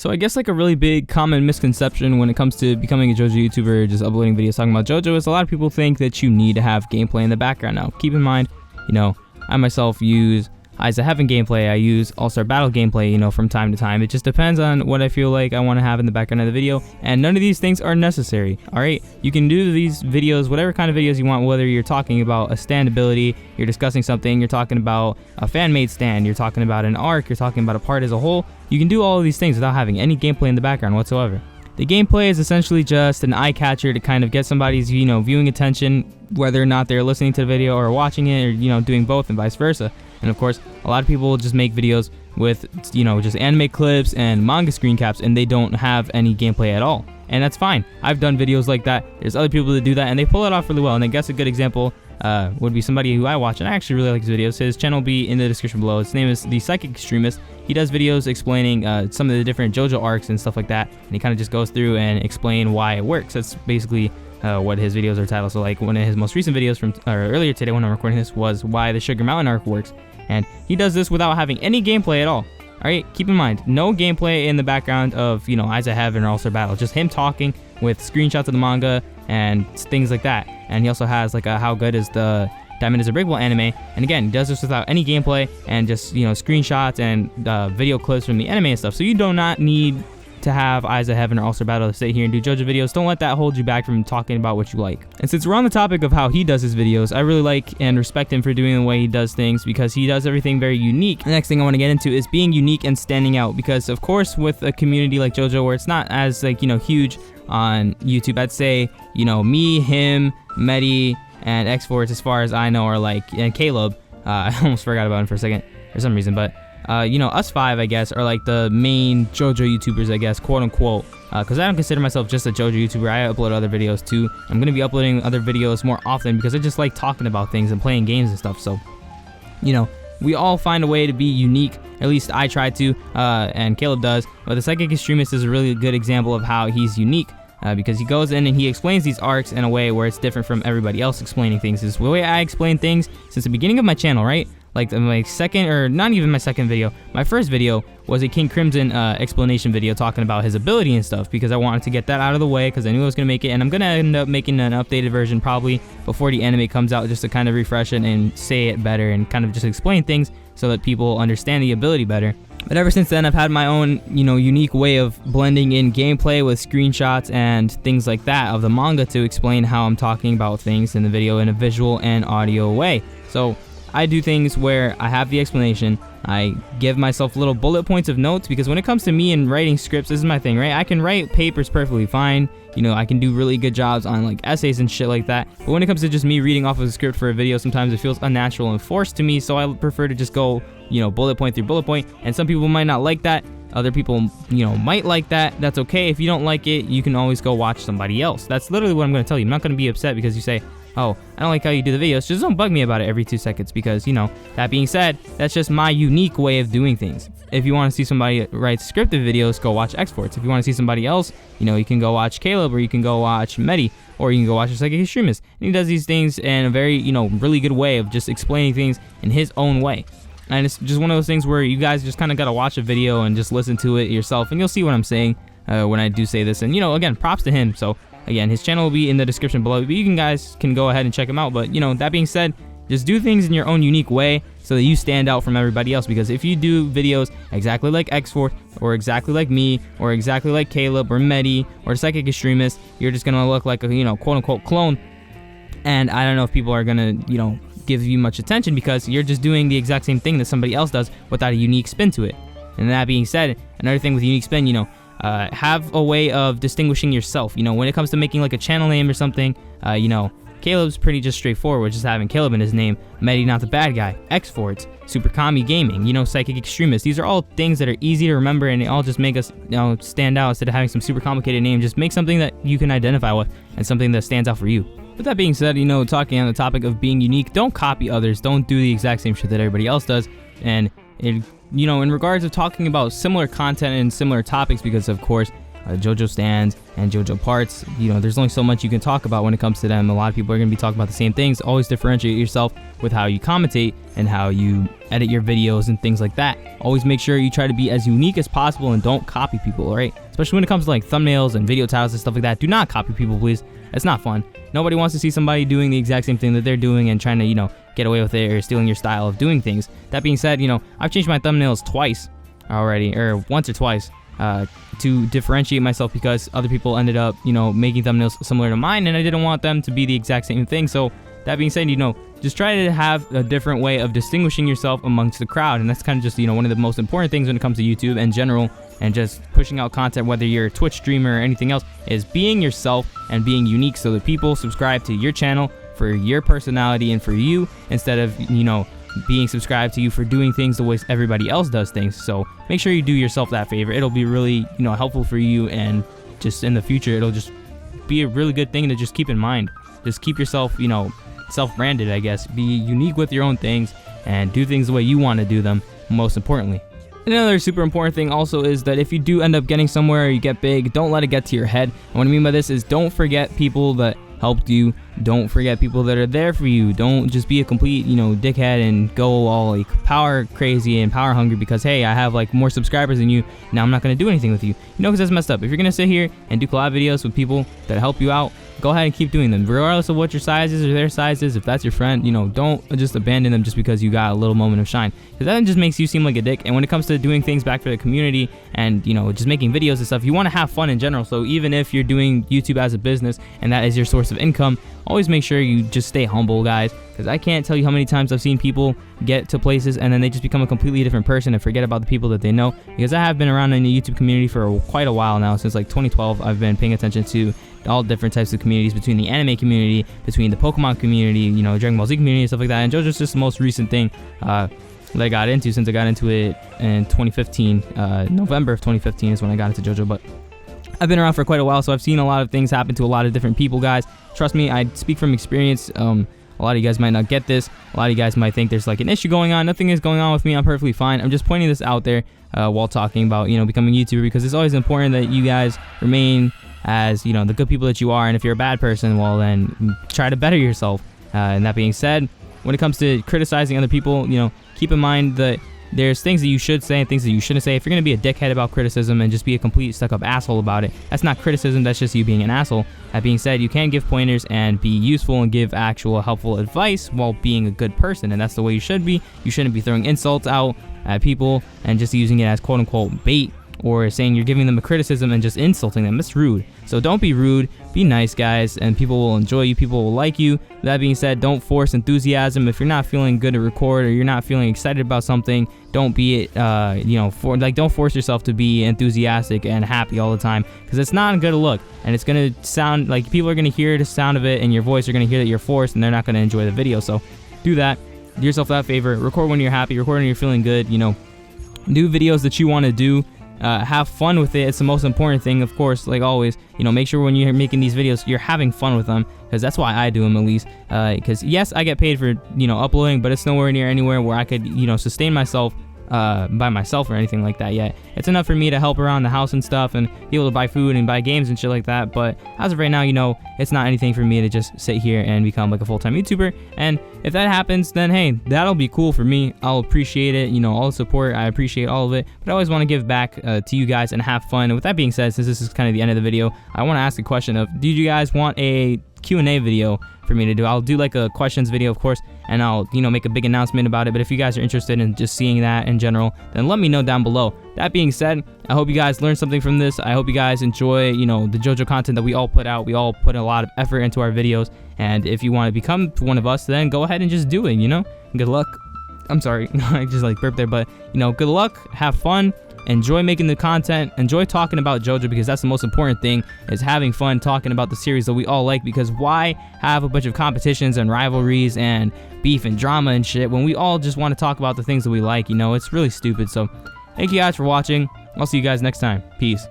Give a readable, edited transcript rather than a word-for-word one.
So I guess like a really big common misconception when it comes to becoming a JoJo YouTuber, just uploading videos talking about JoJo, is a lot of people think that you need to have gameplay in the background. Now, keep in mind, I myself use Eyes of Heaven gameplay, I use All-Star Battle gameplay, from time to time. It just depends on what I feel like I want to have in the background of the video, and none of these things are necessary, alright? You can do these videos, whatever kind of videos you want, whether you're talking about a stand ability, you're discussing something, you're talking about a fan-made stand, you're talking about an arc, you're talking about a part as a whole. You can do all of these things without having any gameplay in the background whatsoever. The gameplay is essentially just an eye catcher to kind of get somebody's, viewing attention, whether or not they're listening to the video or watching it, or, doing both and vice versa. And of course, a lot of people will just make videos with, just anime clips and manga screen caps, and they don't have any gameplay at all. And that's fine. I've done videos like that. There's other people that do that, and they pull it off really well. And I guess a good example would be somebody who I watch, and I actually really like his videos. His channel will be in the description below. His name is The Psychic Extremist. He does videos explaining some of the different JoJo arcs and stuff like that, and he kind of just goes through and explain why it works. That's basically what his videos are titled. So like one of his most recent videos from earlier today when I'm recording this was why the Sugar Mountain arc works, and he does this without having any gameplay at all. Alright, keep in mind, no gameplay in the background of, Eyes of Heaven or All-Star Battle, just him talking with screenshots of the manga and things like that. And he also has like a How Good Is the Diamond is a Breakable anime, and again, he does this without any gameplay and just, screenshots and video clips from the anime and stuff. So you do not need to have Eyes of Heaven or All-Star Battle to sit here and do JoJo videos. Don't let that hold you back from talking about what you like. And since we're on the topic of how he does his videos, I really like and respect him for doing the way he does things, because he does everything very unique. The next thing I want to get into is being unique and standing out, because of course with a community like JoJo where it's not as huge on YouTube, I'd say, me, him, Medi, and X-Force, as far as I know, are and Caleb, I almost forgot about him for a second for some reason, but us five, I guess, are like the main JoJo YouTubers, I guess, quote unquote, because I don't consider myself just a JoJo YouTuber. I upload other videos too. I'm going to be uploading other videos more often because I just like talking about things and playing games and stuff. So, we all find a way to be unique. At least I try to, and Caleb does. But the Psychic Extremist is a really good example of how he's unique. Because he goes in and he explains these arcs in a way where it's different from everybody else explaining things. This is the way I explain things since the beginning of my channel, right? Like my second, or not even my second video, my first video was a King Crimson explanation video talking about his ability and stuff, because I wanted to get that out of the way because I knew I was going to make it, and I'm going to end up making an updated version probably before the anime comes out, just to kind of refresh it and say it better and kind of just explain things so that people understand the ability better. But ever since then, I've had my own, unique way of blending in gameplay with screenshots and things like that of the manga to explain how I'm talking about things in the video in a visual and audio way. So I do things where I have the explanation, I give myself little bullet points of notes, because when it comes to me and writing scripts, this is my thing, right? I can write papers perfectly fine, I can do really good jobs on like essays and shit like that, but when it comes to just me reading off of a script for a video, sometimes it feels unnatural and forced to me, so I prefer to just go, bullet point through bullet point, and some people might not like that. Other people, might like that. That's okay. If you don't like it, you can always go watch somebody else. That's literally what I'm going to tell you. I'm not going to be upset because you say, oh, I don't like how you do the videos. Just don't bug me about it every 2 seconds, because, that being said, that's just my unique way of doing things. If you want to see somebody write scripted videos, go watch X-Force. If you want to see somebody else, you can go watch Caleb, or you can go watch Medi, or you can go watch a Psychic Extremist. And he does these things in a very, really good way of just explaining things in his own way. And it's just one of those things where you guys just kind of got to watch a video and just listen to it yourself, and you'll see what I'm saying when I do say this. And, again, props to him. So, again, his channel will be in the description below, but you guys can go ahead and check him out. But, that being said, just do things in your own unique way so that you stand out from everybody else. Because if you do videos exactly like X-Force, or exactly like me, or exactly like Caleb, or Medi, or Psychic Extremist, you're just going to look like a, quote-unquote clone. And I don't know if people are going to, give you much attention, because you're just doing the exact same thing that somebody else does without a unique spin to it. And that being said, another thing with unique spin, have a way of distinguishing yourself. When it comes to making like a channel name or something, Caleb's pretty just straightforward, just having Caleb in his name. Medi, not the bad guy. X-Force, Super Kami Gaming, Psychic Extremist. These are all things that are easy to remember, and they all just make us, stand out instead of having some super complicated name. Just make something that you can identify with and something that stands out for you. With that being said, talking on the topic of being unique, don't copy others. Don't do the exact same shit that everybody else does. And, in regards of talking about similar content and similar topics, because of course, JoJo stands and JoJo parts. There's only so much you can talk about when it comes to them. A lot of people are going to be talking about the same things. Always differentiate yourself with how you commentate and how you edit your videos and things like that. Always make sure you try to be as unique as possible and don't copy people, all right? Especially when it comes to like thumbnails and video titles and stuff like that. Do not copy people, please. It's not fun. Nobody wants to see somebody doing the exact same thing that they're doing and trying to, get away with it or stealing your style of doing things. That being said, I've changed my thumbnails twice already, or once or twice, to differentiate myself because other people ended up, making thumbnails similar to mine, and I didn't want them to be the exact same thing. So that being said, just try to have a different way of distinguishing yourself amongst the crowd, and that's kind of just, one of the most important things when it comes to YouTube in general, and just pushing out content, whether you're a Twitch streamer or anything else, is being yourself and being unique so that people subscribe to your channel for your personality and for you, instead of, being subscribed to you for doing things the way everybody else does things. So make sure you do yourself that favor. It'll be really, helpful for you, and just in the future, it'll just be a really good thing to just keep in mind. Just keep yourself, self-branded, I guess. Be unique with your own things and do things the way you want to do them, most importantly. Another super important thing also is that if you do end up getting somewhere or you get big, don't let it get to your head. And what I mean by this is don't forget people that helped you. Don't forget people that are there for you. Don't just be a complete, dickhead and go all like power crazy and power hungry because, hey, I have like more subscribers than you. Now I'm not going to do anything with you. Because that's messed up. If you're going to sit here and do collab videos with people that help you out, go ahead and keep doing them, regardless of what your size is or their size is. If that's your friend, don't just abandon them just because you got a little moment of shine, because that just makes you seem like a dick. And when it comes to doing things back for the community and, just making videos and stuff, you want to have fun in general. So even if you're doing YouTube as a business and that is your source of income, always make sure you just stay humble, guys, because I can't tell you how many times I've seen people get to places and then they just become a completely different person and forget about the people that they know. Because I have been around in the YouTube community for quite a while now. Since like 2012, I've been paying attention to all different types of communities, between the anime community, between the Pokemon community, Dragon Ball Z community and stuff like that. And JoJo's just the most recent thing that I got into, since I got into it in 2015. November of 2015 is when I got into JoJo, but I've been around for quite a while, so I've seen a lot of things happen to a lot of different people, guys. Trust me, I speak from experience. A lot of you guys might not get this. A lot of you guys might think there's like an issue going on. Nothing is going on with me. I'm perfectly fine. I'm just pointing this out there while talking about, becoming a YouTuber, because it's always important that you guys remain as, the good people that you are. And if you're a bad person, well, then try to better yourself. And that being said, when it comes to criticizing other people, keep in mind that there's things that you should say and things that you shouldn't say. If you're going to be a dickhead about criticism and just be a complete stuck-up asshole about it, that's not criticism, that's just you being an asshole. That being said, you can give pointers and be useful and give actual helpful advice while being a good person, and that's the way you should be. You shouldn't be throwing insults out at people and just using it as quote-unquote bait, or saying you're giving them a criticism and just insulting them. It's rude. So don't be rude. Be nice, guys, and people will enjoy you. People will like you. That being said, don't force enthusiasm. If you're not feeling good to record or you're not feeling excited about something, don't be don't force yourself to be enthusiastic and happy all the time, because it's not a good look, and it's gonna sound like people are gonna hear the sound of it in your voice. They're gonna hear that you're forced, and they're not gonna enjoy the video. So do that. Do yourself that favor. Record when you're happy. Record when you're feeling good. Do videos that you want to do. Have fun with it. It's the most important thing, of course, like always. Make sure when you're making these videos, you're having fun with them, because that's why I do them, at least. Because yes, I get paid for uploading, but it's nowhere near anywhere where I could sustain myself by myself or anything like that yet. It's enough for me to help around the house and stuff and be able to buy food and buy games and shit like that, but as of right now, it's not anything for me to just sit here and become like a full-time YouTuber. And if that happens, then hey, that'll be cool for me. I'll appreciate it, all the support. I appreciate all of it, but I always want to give back to you guys and have fun. And with that being said, since this is kind of the end of the video, I want to ask the question of, do you guys want a Q&A video for me to do? I'll do like a questions video, of course, and I'll make a big announcement about it. But if you guys are interested in just seeing that in general, then let me know down below. That being said, I hope you guys learned something from this. I hope you guys enjoy the JoJo content that we all put out. We all put a lot of effort into our videos, and if you want to become one of us, then go ahead and just do it. Good luck. I'm sorry, I just like burped there, but good luck, have fun, enjoy making the content, enjoy talking about JoJo, because that's the most important thing, is having fun talking about the series that we all like. Because why have a bunch of competitions and rivalries and beef and drama and shit when we all just want to talk about the things that we like? It's really stupid. So thank you guys for watching. I'll see you guys next time. Peace.